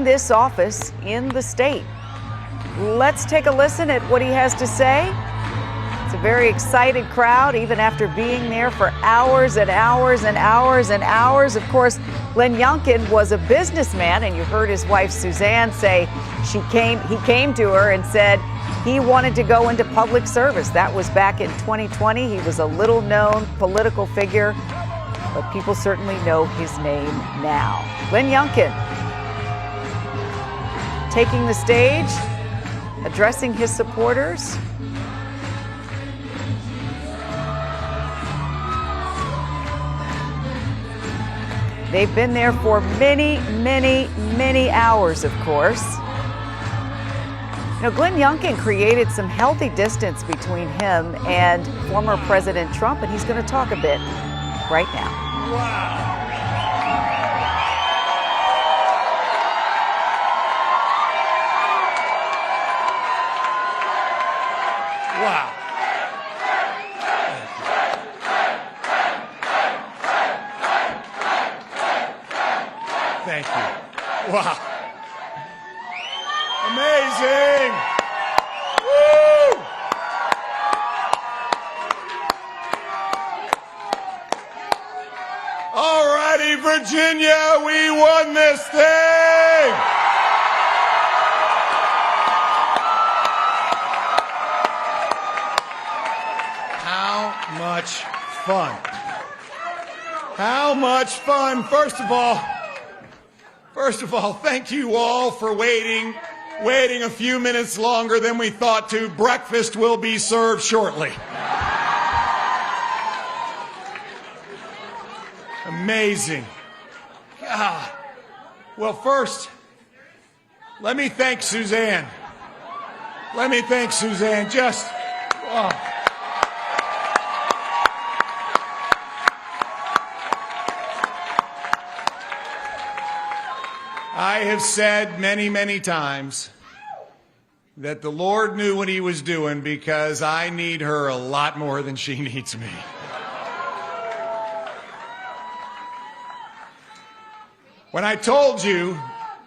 this office in the state. Let's take a listen at what he has to say. It's a very excited crowd, even after being there for hours and hours and hours and hours. Of course, Glenn Youngkin was a businessman, and you heard his wife Suzanne say he came to her and said he wanted to go into public service. That was back in 2020. He was a little-known political figure, but people certainly know his name now. Glenn Youngkin taking the stage, addressing his supporters. They've been there for many, many, many hours, of course. You know, Glenn Youngkin created some healthy distance between him and former President Trump, and he's going to talk a bit right now. Wow. Wow. Thank you. Wow. Amazing. Woo! All righty, Virginia, we won this thing. How much fun? How much fun? First of all, thank you all for waiting a few minutes longer than we thought to. Breakfast will be served shortly. Amazing. God. Well, first, let me thank Suzanne. Just, oh. I have said many, many times that the Lord knew what he was doing, because I need her a lot more than she needs me. When I told you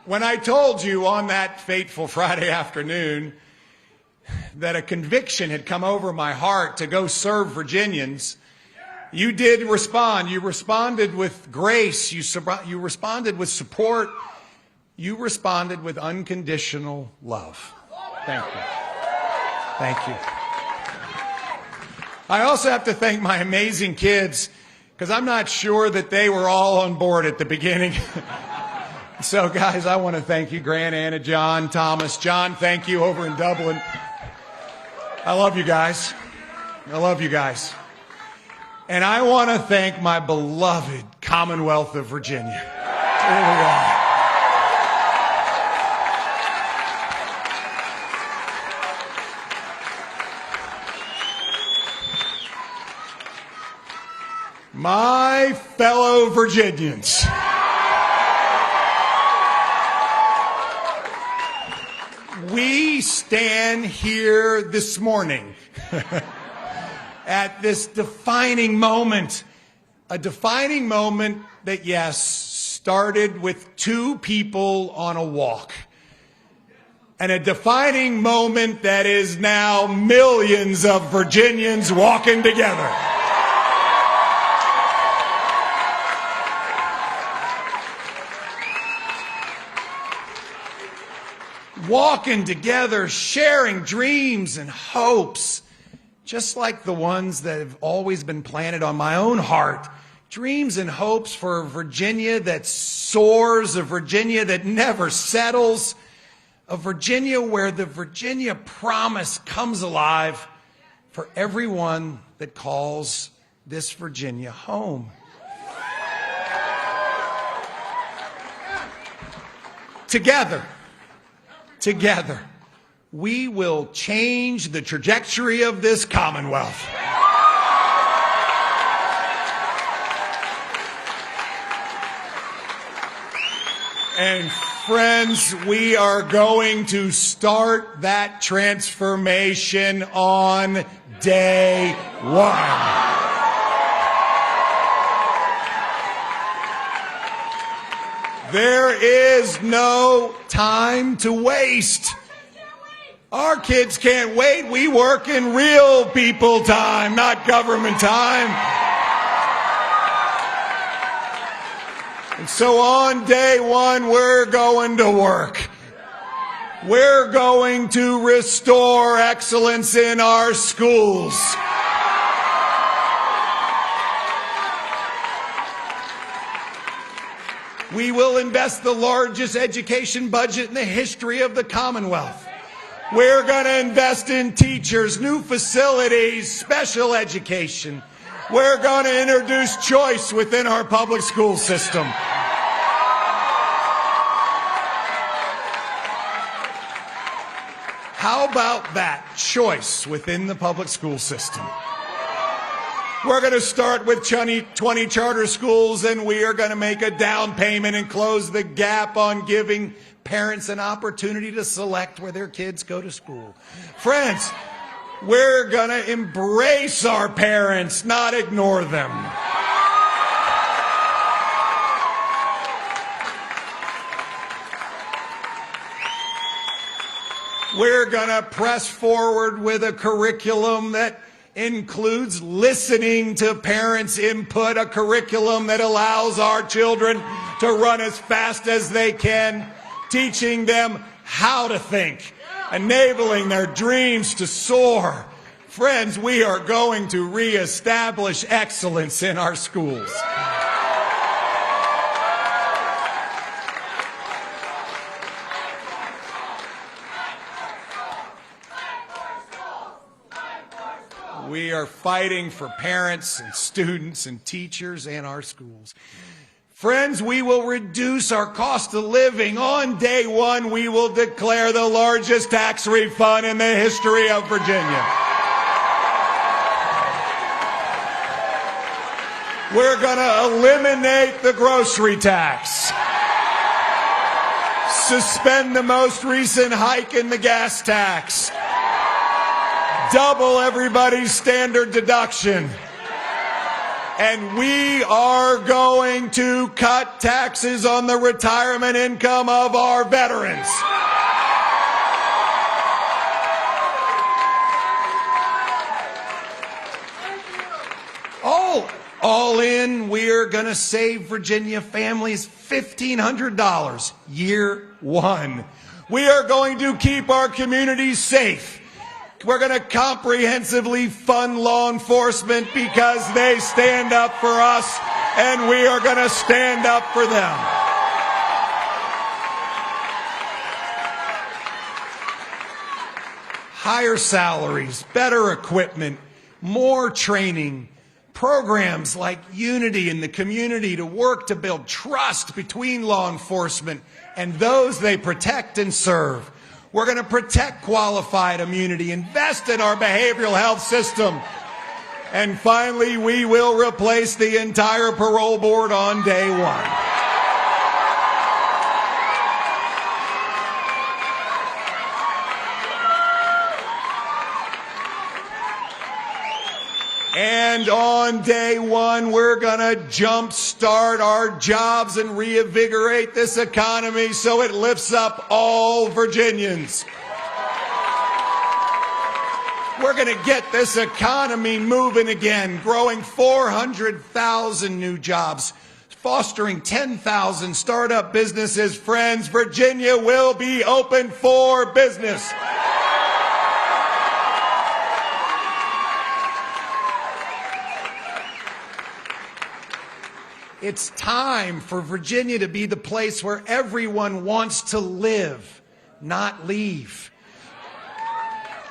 on that fateful Friday afternoon that a conviction had come over my heart to go serve Virginians, you did respond. You responded with grace. You responded with support. You responded with unconditional love. Thank you. Thank you. I also have to thank my amazing kids, because I'm not sure that they were all on board at the beginning. So, guys, I want to thank you, Grant, Anna, John, Thomas. John, thank you over in Dublin. I love you guys. And I want to thank my beloved Commonwealth of Virginia. Here we are. My fellow Virginians, we stand here this morning at this defining moment, a defining moment that, yes, started with two people on a walk, and a defining moment that is now millions of Virginians walking together. Walking together, sharing dreams and hopes, just like the ones that have always been planted on my own heart. Dreams and hopes for a Virginia that soars, a Virginia that never settles, a Virginia where the Virginia promise comes alive for everyone that calls this Virginia home. Together, we will change the trajectory of this Commonwealth. And friends, we are going to start that transformation on day one. There is no time to waste. Our kids can't wait. We work in real people time, not government time. And so on day one, we're going to work. We're going to restore excellence in our schools. We will invest the largest education budget in the history of the Commonwealth. We're going to invest in teachers, new facilities, special education. We're going to introduce choice within our public school system. How about that? Choice within the public school system. We're going to start with 20 charter schools, and we are going to make a down payment and close the gap on giving parents an opportunity to select where their kids go to school. Friends, we're going to embrace our parents, not ignore them. We're going to press forward with a curriculum that includes listening to parents' input, a curriculum that allows our children to run as fast as they can, teaching them how to think, enabling their dreams to soar. Friends, we are going to reestablish excellence in our schools. We are fighting for parents and students and teachers and our schools. Friends, we will reduce our cost of living. On day one, we will declare the largest tax refund in the history of Virginia. We're going to eliminate the grocery tax. Suspend the most recent hike in the gas tax. Double everybody's standard deduction. And we are going to cut taxes on the retirement income of our veterans. All in, we're going to save Virginia families $1,500 year one. We are going to keep our communities safe. We're going to comprehensively fund law enforcement because they stand up for us, and we are going to stand up for them. Higher salaries, better equipment, more training, programs like Unity in the community to work to build trust between law enforcement and those they protect and serve. We're going to protect qualified immunity, invest in our behavioral health system. And finally, we will replace the entire parole board on day one. And on day one, we're going to jumpstart our jobs and reinvigorate this economy so it lifts up all Virginians. We're going to get this economy moving again, growing 400,000 new jobs, fostering 10,000 startup businesses. Friends, Virginia will be open for business. It's time for Virginia to be the place where everyone wants to live, not leave.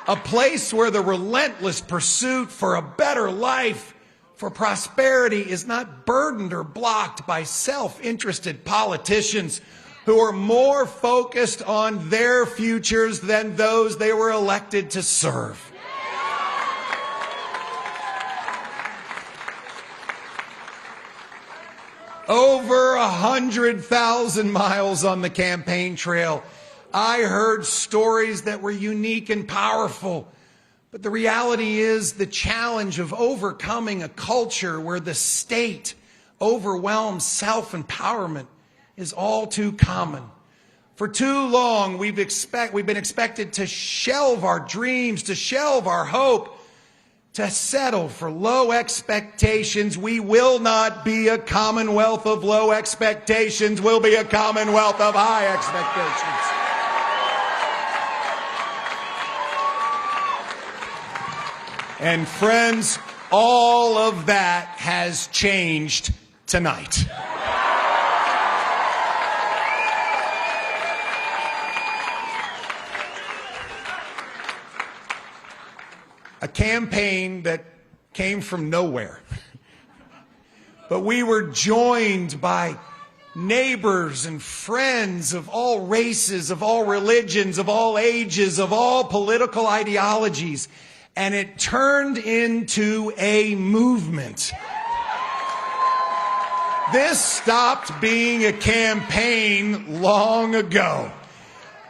A place where the relentless pursuit for a better life, for prosperity, is not burdened or blocked by self-interested politicians who are more focused on their futures than those they were elected to serve. Over 100,000 miles on the campaign trail. I heard stories that were unique and powerful. But the reality is the challenge of overcoming a culture where the state overwhelms self-empowerment is all too common. For too long, we've been expected to shelve our dreams, to shelve our hope, to settle for low expectations. We will not be a commonwealth of low expectations. We'll be a commonwealth of high expectations. And friends, all of that has changed tonight. A campaign that came from nowhere. But we were joined by neighbors and friends of all races, of all religions, of all ages, of all political ideologies. And it turned into a movement. This stopped being a campaign long ago.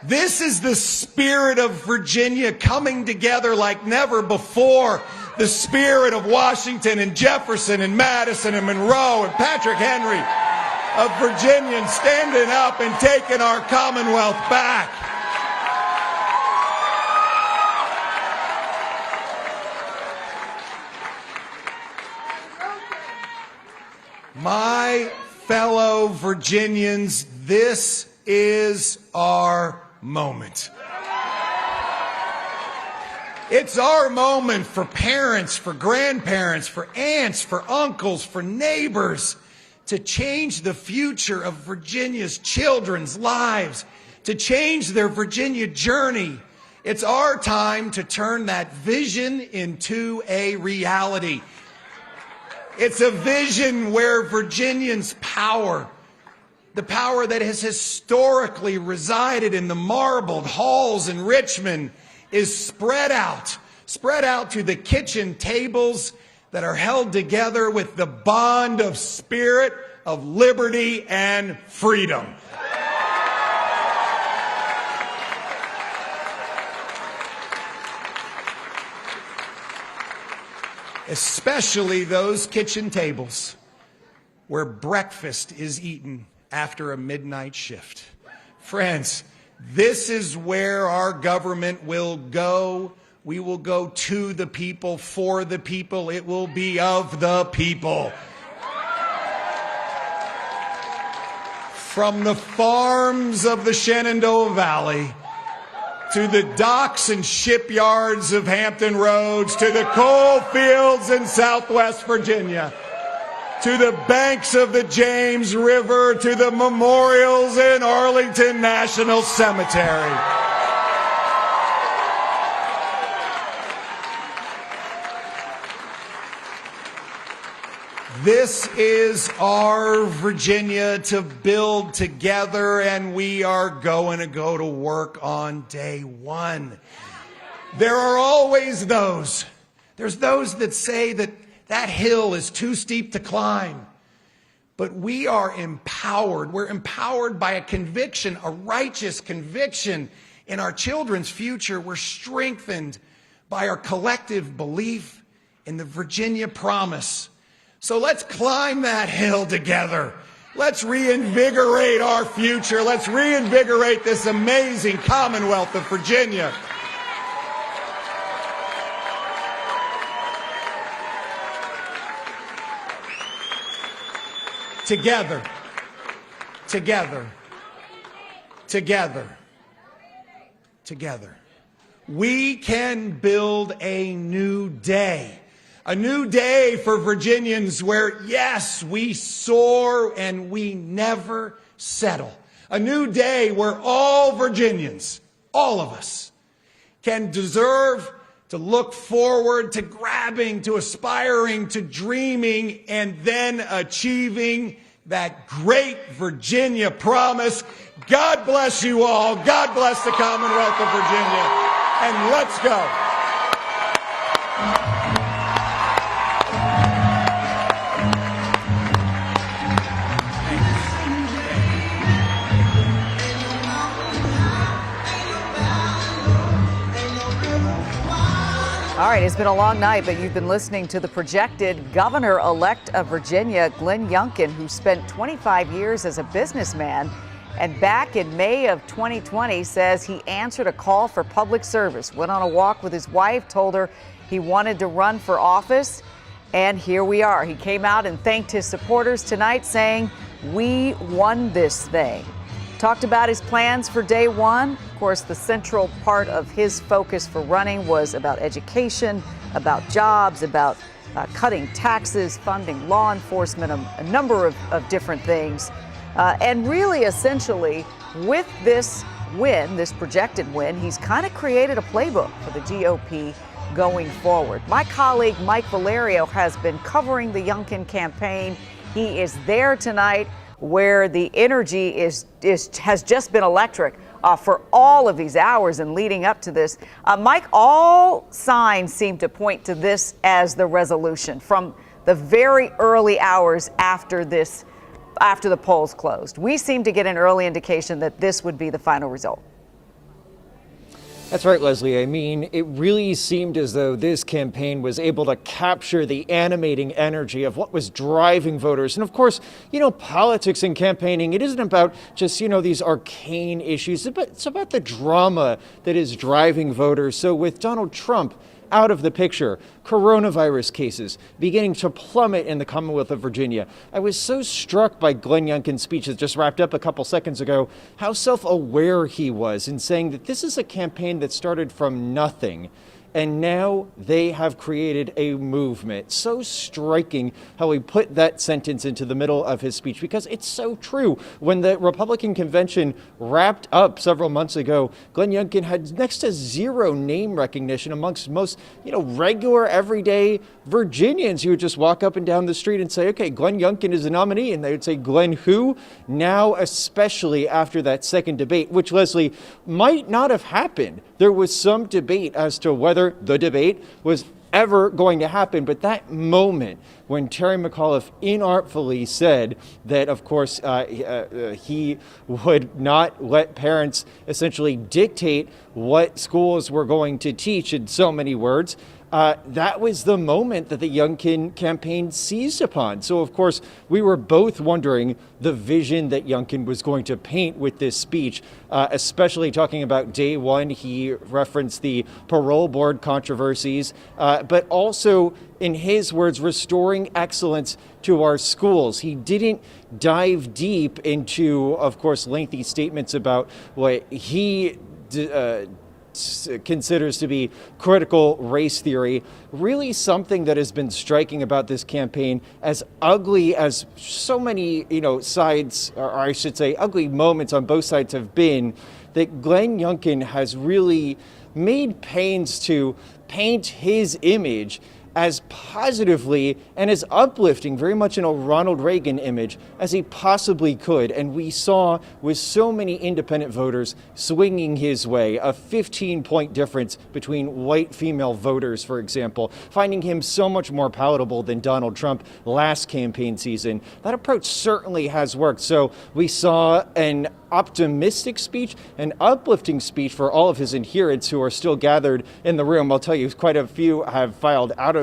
This is the spirit of Virginia coming together like never before. The spirit of Washington and Jefferson and Madison and Monroe and Patrick Henry, of Virginians standing up and taking our Commonwealth back. My fellow Virginians, this is our moment. It's our moment for parents, for grandparents, for aunts, for uncles, for neighbors, to change the future of Virginia's children's lives, to change their Virginia journey. It's our time to turn that vision into a reality. It's a vision where Virginians' power, the power that has historically resided in the marbled halls in Richmond, is spread out to the kitchen tables that are held together with the bond of spirit, of liberty, and freedom. Especially those kitchen tables where breakfast is eaten after a midnight shift. Friends, this is where our government will go. We will go to the people, for the people. It will be of the people. From the farms of the Shenandoah Valley to the docks and shipyards of Hampton Roads, to the coal fields in Southwest Virginia, to the banks of the James River, to the memorials in Arlington National Cemetery. This is our Virginia to build together, and we are going to go to work on day one. There are always those. There's those that say that that hill is too steep to climb. But we are empowered. We're empowered by a conviction, a righteous conviction in our children's future. We're strengthened by our collective belief in the Virginia promise. So let's climb that hill together. Let's reinvigorate our future. Let's reinvigorate this amazing Commonwealth of Virginia. Together, together, together, together. We can build a new day. A new day for Virginians where, yes, we soar and we never settle. A new day where all Virginians, all of us, can deserve to look forward to grabbing, to aspiring, to dreaming, and then achieving that great Virginia promise. God bless you all. God bless the Commonwealth of Virginia. And let's go. All right, it's been a long night, but you've been listening to the projected governor-elect of Virginia, Glenn Youngkin, who spent 25 years as a businessman and back in May of 2020 says he answered a call for public service, went on a walk with his wife, told her he wanted to run for office, and here we are. He came out and thanked his supporters tonight, saying, "We won this thing." Talked about his plans for day one. Of course, the central part of his focus for running was about education, about jobs, about cutting taxes, funding law enforcement, a number of different things. And really, essentially, with this win, this projected win, he's kind of created a playbook for the GOP going forward. My colleague Mike Valerio has been covering the Youngkin campaign. He is there tonight, where the energy has just been electric for all of these hours and leading up to this. Mike, all signs seem to point to this as the resolution from the very early hours after the polls closed. We seem to get an early indication that this would be the final result. That's right, Leslie. I mean, it really seemed as though this campaign was able to capture the animating energy of what was driving voters. And of course, politics and campaigning, it isn't about just, these arcane issues. It's about the drama that is driving voters. So with Donald Trump out of the picture, coronavirus cases beginning to plummet in the Commonwealth of Virginia, I was so struck by Glenn Youngkin's speech that just wrapped up a couple seconds ago, how self-aware he was in saying that this is a campaign that started from nothing. And now they have created a movement. So striking how he put that sentence into the middle of his speech, because it's so true. When the Republican convention wrapped up several months ago, Glenn Youngkin had next to zero name recognition amongst most, regular, everyday Virginians. You would just walk up and down the street and say, okay, Glenn Youngkin is the nominee. And they would say, Glenn who? Now, especially after that second debate, which, Leslie, might not have happened. There was some debate as to whether the debate was ever going to happen. But that moment when Terry McAuliffe inartfully said that, of course, he would not let parents essentially dictate what schools were going to teach, in so many words, that was the moment that the Youngkin campaign seized upon. So, of course, we were both wondering the vision that Youngkin was going to paint with this speech, especially talking about day one. He referenced the parole board controversies, but also, in his words, restoring excellence to our schools. He didn't dive deep into, of course, lengthy statements about what he considers to be critical race theory. Really something that has been striking about this campaign, as ugly as so many, sides, or I should say ugly moments on both sides have been, that Glenn Youngkin has really made pains to paint his image as positively and as uplifting, very much in a Ronald Reagan image, as he possibly could. And we saw with so many independent voters swinging his way, a 15-point difference between white female voters, for example, finding him so much more palatable than Donald Trump last campaign season. That approach certainly has worked. So we saw an optimistic speech, an uplifting speech for all of his adherents who are still gathered in the room. I'll tell you, quite a few have filed out of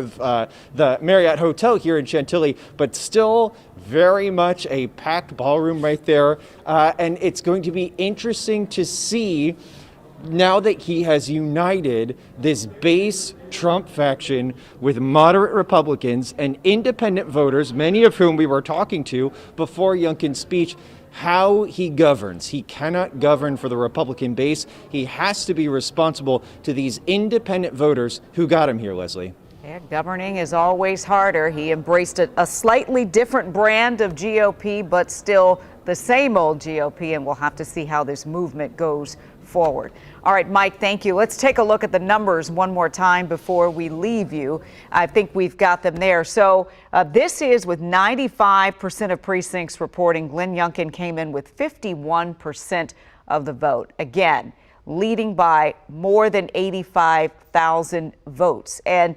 the Marriott Hotel here in Chantilly, but still very much a packed ballroom right there. And it's going to be interesting to see, now that he has united this base Trump faction with moderate Republicans and independent voters, many of whom we were talking to before Youngkin's speech, how he governs. He cannot govern for the Republican base. He has to be responsible to these independent voters who got him here, Leslie. Yeah, governing is always harder. He embraced a slightly different brand of GOP, but still the same old GOP, and we'll have to see how this movement goes forward. All right, Mike, thank you. Let's take a look at the numbers one more time before we leave you. I think we've got them there. So this is with 95% of precincts reporting Glenn Youngkin came in with 51% of the vote. Again, leading by more than 85,000 votes. And,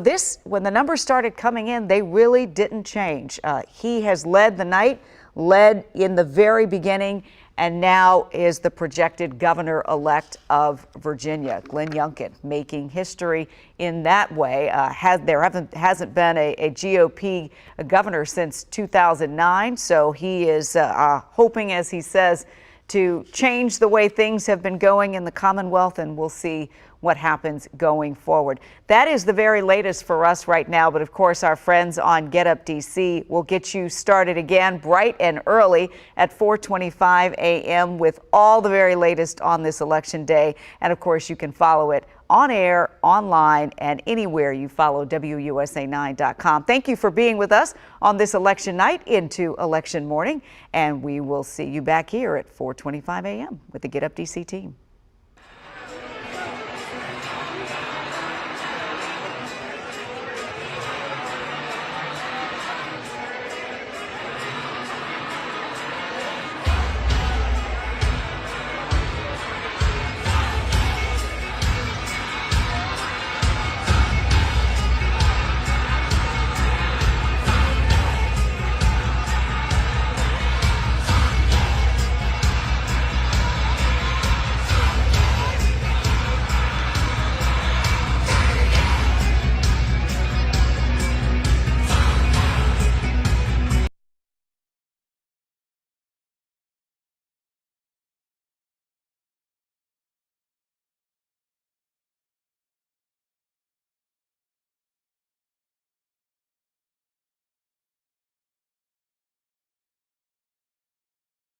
this, when the numbers started coming in, they really didn't change. He has led the night, led in the very beginning, and now is the projected governor-elect of Virginia. Glenn Youngkin making history in that way. There hasn't been a GOP governor since 2009, so he is hoping, as he says, to change the way things have been going in the Commonwealth, and we'll see what happens going forward. That is the very latest for us right now, but of course our friends on Get Up DC will get you started again bright and early at 4:25 a.m. with all the very latest on this election day, and of course you can follow it on air, online, and anywhere you follow WUSA9.com. Thank you for being with us on this election night into election morning, and we will see you back here at 4:25 a.m. with the Get Up DC team.